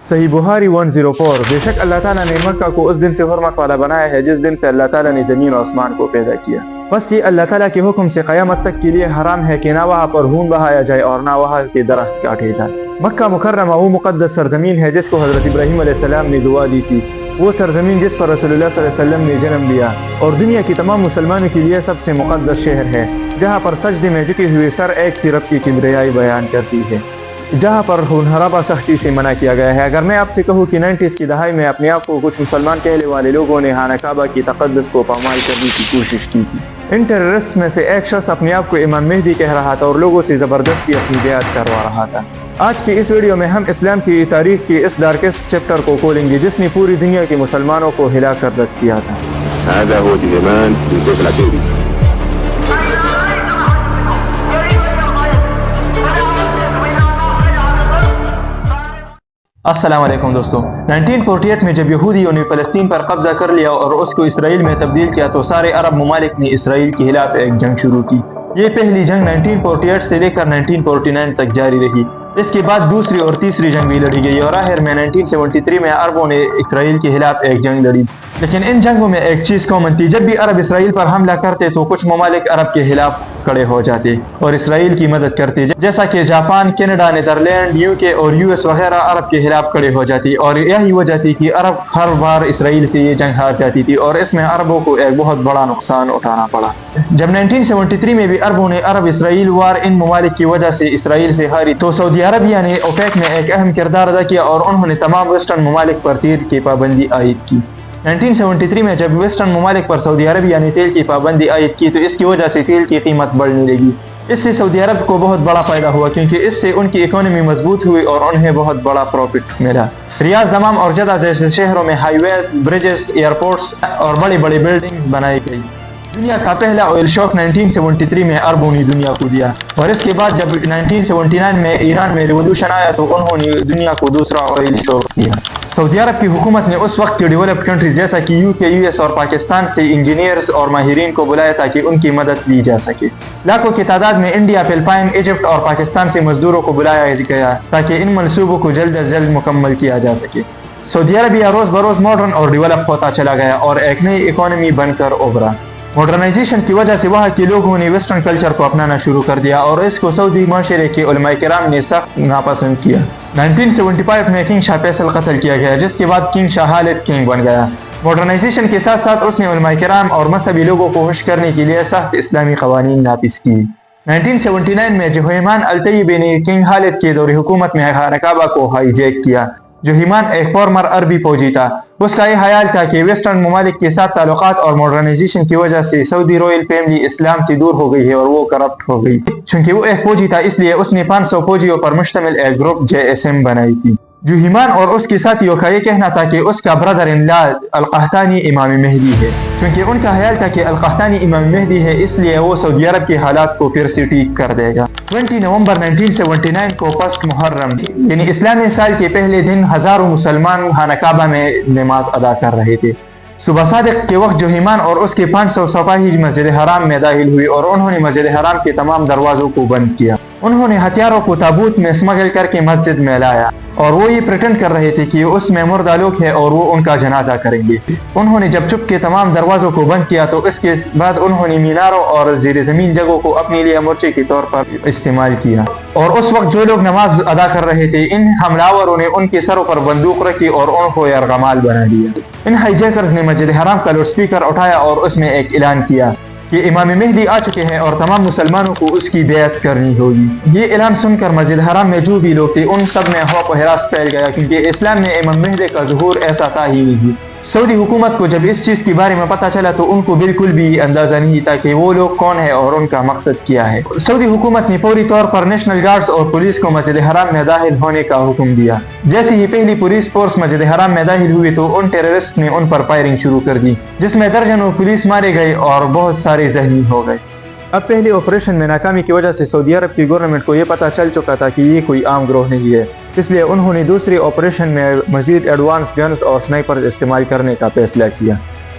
صحیح بخاری 104۔ بے شک اللہ تعالیٰ نے مکہ کو اس دن سے حرمت والا بنایا ہے جس دن سے اللہ تعالیٰ نے زمین و آسمان کو پیدا کیا۔ بس یہ اللہ تعالیٰ کے حکم سے قیامت تک کے لیے حرام ہے کہ نہ وہاں پر خون بہایا جائے اور نہ وہاں کے درخت کاٹے جائیں۔ مکہ مکرمہ وہ مقدس سرزمین ہے جس کو حضرت ابراہیم علیہ السلام نے دعا دی تھی، وہ سرزمین جس پر رسول اللہ صلی اللہ علیہ وسلم نے جنم لیا، اور دنیا کی تمام مسلمانوں کے لیے سب سے مقدس شہر ہے، جہاں پر سجدے میں جھکے ہوئے سر ایک ہی رب کی کبریائی بیان کرتی ہے، جہاں پر خون حرابہ سختی سے منع کیا گیا ہے۔ اگر میں آپ سے کہوں کہ 90s کی دہائی میں اپنے آپ کو کچھ مسلمان کہنے والے لوگوں نے خانہ کعبہ کی تقدس کو پامال کرنے کی کوشش کی تھی، ان ٹیررسٹ میں سے ایک شخص اپنے آپ کو امام مہدی کہہ رہا تھا اور لوگوں سے زبردستی اپنی بیعت کروا رہا تھا۔ آج کی اس ویڈیو میں ہم اسلام کی تاریخ کے اس ڈارکسٹ چیپٹر کو کھولیں گے جس نے پوری دنیا کے مسلمانوں کو ہلا کر رکھ دیا تھا۔ هذا هو الإيمان بالذات العتيبي. السلام علیکم دوستو۔ 1948 میں جب یہودیوں نے فلسطین پر قبضہ کر لیا اور اس کو اسرائیل میں تبدیل کیا تو سارے عرب ممالک نے اسرائیل کے خلاف ایک جنگ شروع کی۔ یہ پہلی جنگ 1948 سے لے کر 1949 تک جاری رہی۔ اس کے بعد دوسری اور تیسری جنگ بھی لڑی گئی اور آخر میں 1973 میں عربوں نے اسرائیل کے خلاف ایک جنگ لڑی۔ لیکن ان جنگوں میں ایک چیز کامن تھی، جب بھی عرب اسرائیل پر حملہ کرتے تو کچھ ممالک عرب کے خلاف کھڑے ہو جاتے اور اسرائیل کی مدد کرتے، جیسا کہ جاپان، کینیڈا، نیدرلینڈ، UK اور US وغیرہ عرب کے خلاف کھڑے ہو جاتی، اور یہی وجہ تھی کہ عرب ہر بار اسرائیل سے یہ جنگ ہار جاتی تھی اور اس میں عربوں کو ایک بہت بڑا نقصان اٹھانا پڑا۔ جب 1973 میں بھی عربوں نے عرب اسرائیل وار ان ممالک کی وجہ سے اسرائیل سے ہاری تو سعودی عربیہ نے اوپیک میں ایک اہم کردار ادا کیا اور انہوں نے تمام ویسٹرن ممالک پر تیل کی پابندی عائد کی۔ 1973 میں جب ویسٹرن ممالک پر سعودی عربیہ نے تیل کی پابندی عائد کی تو اس کی وجہ سے تیل کی قیمت بڑھنے لگی۔ اس سے سعودی عرب کو بہت بڑا فائدہ ہوا کیونکہ اس سے ان کی اکانومی مضبوط ہوئی اور انہیں بہت بڑا پروفٹ ملا۔ ریاض، دمام اور جدہ جیسے شہروں میں ہائی ویز، برجز، ایئرپورٹس اور بڑی بڑی بلڈنگز بنائی گئی۔ دنیا کا پہلا آئل شوک 1973 میں عربوں نے دنیا کو دیا، اور اس کے بعد جب 1979 میں ایران میں ریولوشن آیا تو انہوں نے دنیا کو دوسرا آئل شوک دیا۔ سعودی عرب کی حکومت نے اس وقت کے ڈیولپڈ کنٹریز جیسا کہ UK، US اور پاکستان سے انجینئرز اور ماہرین کو بلایا تاکہ ان کی مدد لی جا سکے۔ لاکھوں کی تعداد میں انڈیا، فلپائن، ایجپٹ اور پاکستان سے مزدوروں کو بلایا گیا تاکہ ان منصوبوں کو جلد از جلد مکمل کیا جا سکے۔ سعودی عربیہ روز بروز ماڈرن اور ڈیولپ ہوتا چلا گیا اور ایک نئی اکانومی بن کر ابھرا۔ ماڈرنائزیشن کی وجہ سے وہاں کے لوگوں نے ویسٹرن کلچر کو اپنانا شروع کر دیا اور اس کو سعودی معاشرے کے علماء کرام نے سخت ناپسند کیا۔ 1975 میں کنگ شاہ فیصل قتل کیا گیا، جس کے بعد کنگ شاہ خالد کنگ بن گیا۔ ماڈرنائزیشن کے ساتھ ساتھ اس نے علماء کرام اور مذہبی لوگوں کو خوش کرنے کے لیے سخت اسلامی قوانین نافذ کی۔ 1979 میں جوہیمان الطیبی نے کنگ خالد کے دور حکومت میں خانہ کعبہ کو ہائی جیک کیا۔ جوہیمان ایک فارمر عربی فوجی تھا۔ اس کا یہ خیال تھا کہ ویسٹرن ممالک کے ساتھ تعلقات اور ماڈرنائزیشن کی وجہ سے سعودی رویل فیملی اسلام سے دور ہو گئی ہے اور وہ کرپٹ ہو گئی۔ چونکہ وہ ایک فوجی تھا اس لیے اس نے 500 فوجیوں پر مشتمل ایک گروپ JSM بنائی تھی۔ جوہیمان اور اس کے ساتھیوں کا یہ کہنا تھا کہ اس کا برادر ان لا القحطانی امام مہدی ہے۔ چونکہ ان کا خیال تھا کہ القحطانی امام مہدی ہے اس لیے وہ سعودی عرب کے حالات کو پھر سے ٹھیک کر دے گا۔ 20 نومبر 1979 کو پست محرم یعنی اسلامی سال کے پہلے دن ہزاروں مسلمان خانہ کعبہ میں نماز ادا کر رہے تھے۔ صبح صادق کے وقت جوہیمان اور اس کے 500 سپاہی مسجد حرام میں داخل ہوئے اور انہوں نے مسجد حرام کے تمام دروازوں کو بند کیا۔ انہوں نے ہتھیاروں کو تابوت میں اسمگل کر کے مسجد میں لایا اور وہ یہ پریٹنڈ کر رہے تھے کہ اس میں مردہ لوگ ہیں اور وہ ان کا جنازہ کریں گے۔ انہوں نے جب چپ کے تمام دروازوں کو بند کیا تو اس کے بعد انہوں نے میناروں اور زیر زمین جگہوں کو اپنے لیے مورچے کے طور پر استعمال کیا، اور اس وقت جو لوگ نماز ادا کر رہے تھے ان حملاوروں نے ان کے سروں پر بندوق رکھی اور ان کو یرغمال بنا دیا۔ ان ہائی جیکرز نے مسجد حرام کا لاؤڈ سپیکر اٹھایا اور اس میں ایک اعلان کیا کہ امام مہدی آ چکے ہیں اور تمام مسلمانوں کو اس کی بیعت کرنی ہوگی۔ یہ اعلان سن کر مسجد حرام میں جو بھی لوگ تھے ان سب میں خوف و ہراس پھیل گیا کیونکہ اسلام میں امام مہدی کا ظہور ایسا تھا ہی نہیں۔ سعودی حکومت کو جب اس چیز کے بارے میں پتہ چلا تو ان کو بالکل بھی اندازہ نہیں تھا کہ وہ لوگ کون ہیں اور ان کا مقصد کیا ہے۔ سعودی حکومت نے فوری طور پر نیشنل گارڈز اور پولیس کو مسجد حرام میں داخل ہونے کا حکم دیا۔ جیسے ہی پہلی پولیس فورس مسجد حرام میں داخل ہوئی تو ان ٹیررسٹ نے ان پر فائرنگ شروع کر دی جس میں درجنوں پولیس مارے گئے اور بہت سارے زخمی ہو گئے۔ اب پہلے آپریشن میں ناکامی کی وجہ سے سعودی عرب کی گورنمنٹ کو یہ پتہ چل چکا تھا کہ یہ کوئی عام گروہ نہیں ہے، اس لیے انہوں نے دوسرے آپریشن میں مزید ایڈوانس گنز اور سنائپرز استعمال کرنے کا فیصلہ کیا۔